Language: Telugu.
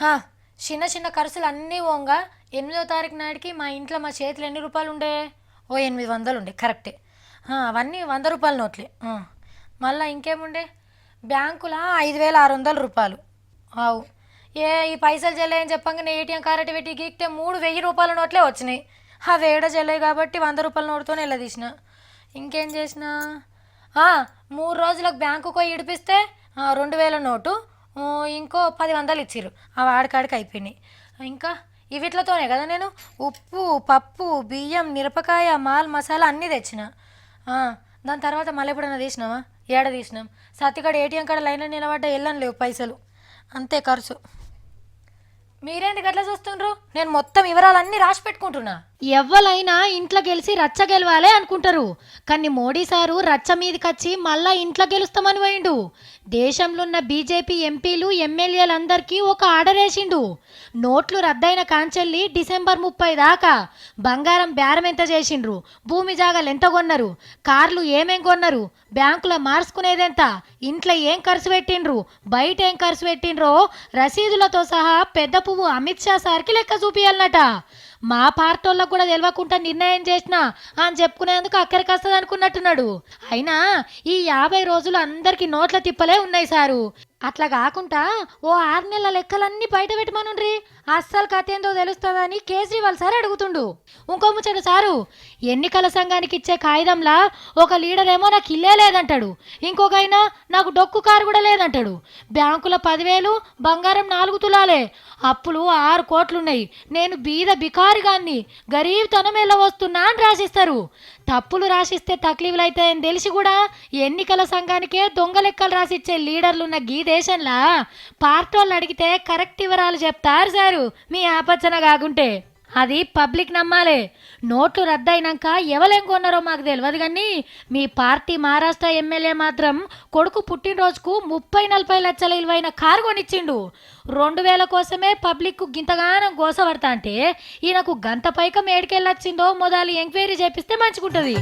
హా, చిన్న చిన్న ఖర్చులు అన్నీ పోంగా 8వ తారీఖు నాటికి మా ఇంట్లో మా చేతిలో ఎన్ని రూపాయలు ఉండే? ఓ 800 ఉండే కరెక్టే. అవన్నీ 100 రూపాయల నోట్లే. మళ్ళీ ఇంకేముండే? బ్యాంకులో 5600 రూపాయలు. అవు. ఈ పైసలు చెల్లేని చెప్పంగానే ఏటీఎం కార్డు పెట్టి గీక్తే 3000 రూపాయల నోట్లే వచ్చినాయి. అవి ఏడ చెల్లాయి కాబట్టి 100 రూపాయల నోటుతోనే ఇలా తీసిన. ఇంకేం చేసిన? 3 రోజులకు బ్యాంకుకు పోయి ఇడిపిస్తే 2000 నోటు, ఇంకో 10 వందలు ఇచ్చిర్రు. అవి ఆడికాడికి అయిపోయినాయి. ఇంకా ఇవిట్లతోనే కదా నేను ఉప్పు, పప్పు, బియ్యం, మిరపకాయ, మాల్ మసాలా అన్నీ తెచ్చిన. దాని తర్వాత మళ్ళీ ఎప్పుడైనా తీసినావా? ఏడ తీసినాం? సత్తికాడ ఏటీఎం కాడ లైన్లో నిలబడ్డ వెళ్ళని లేవు పైసలు. అంతే ఖర్చు. మీరేంటి గట్లా చూస్తుండ్రు? నేను మొత్తం వివరాలన్నీ రాసి పెట్టుకుంటున్నా. ఎవ్వలైనా ఇంట్లో గెలిచి రచ్చ గెలవాలే అనుకుంటారు. కానీ మోడీ సారు రచ్చ మీదకొచ్చి మళ్ళా ఇంట్లో గెలుస్తామని పోయిండు. దేశంలో ఉన్న బీజేపీ ఎంపీలు ఎమ్మెల్యేలందరికీ ఒక ఆర్డర్ వేసిండు. నోట్లు రద్దయిన కాంచెల్లి డిసెంబర్ 30 దాకా బంగారం బేరం ఎంత చేసిండ్రు, భూమి జాగాలు ఎంత కొన్నారు, కార్లు ఏమేం కొన్నారు, బ్యాంకులో మార్చుకునేదెంత, ఇంట్లో ఏం ఖర్చు పెట్టిండ్రు, బయట ఏం ఖర్చు పెట్టిండ్రో రసీదులతో సహా పెద్ద పువ్వు అమిత్ షా సార్కి లెక్క చూపియాలన్నట. మా పార్టోళ్ళకు కూడా తెలియకుండా నిర్ణయం చేసినా అని చెప్పుకునేందుకు అక్కడికి వస్తుంది అనుకున్నట్టున్నాడు. అయినా ఈ 50 రోజులు అందరికీ నోట్ల తిప్పలే ఉన్నాయి సారు. అట్లా కాకుండా ఓ 6 నెలల లెక్కలన్నీ బయట పెట్టమనుండ్రి, అస్సలు కథ ఏందో తెలుస్తుందని కేజ్రీవాల్ సార్ అడుగుతుండు. ఇంకో ముచ్చట సారు, ఎన్నికల సంఘానికి ఇచ్చే కాగితంలా ఒక లీడర్ ఏమో నాకు ఇల్లే లేదంటాడు, ఇంకొక అయినా నాకు డొక్కు కారు కూడా లేదంటాడు. బ్యాంకుల 10,000, బంగారం 4 తులాలే, అప్పులు 6 కోట్లున్నాయి, నేను బీద బికారిగాన్ని గరీబ్తనం వస్తున్నా అని రాసిస్తారు. తప్పులు రాసిస్తే తక్లీఫ్లు అవుతాయని తెలిసి కూడా ఎన్నికల సంఘానికే దొంగ లెక్కలు రాసిచ్చే లీడర్లున్న గీ దేశంలా పార్టోళ్ళు అడిగితే కరెక్ట్ వివరాలు చెప్తారు సారు. మీ ఆపచ్చన కాకుంటే అది పబ్లిక్ నమ్మాలే. నోట్లు రద్దయినాక ఎవరేం కొన్నారో మాకు తెలియదు, కానీ మీ పార్టీ మహారాష్ట్ర ఎమ్మెల్యే మాత్రం కొడుకు పుట్టినరోజుకు 30-40 లక్షల విలువైన కారు కొనిచ్చిండు. 2000 కోసమే పబ్లిక్ గింతగానం గోసపడతా అంటే ఈయనకు గంత పైకం ఏడికెళ్ళొచ్చిందో మొదలు ఎంక్వైరీ చేపిస్తే మంచిగుంటుంది.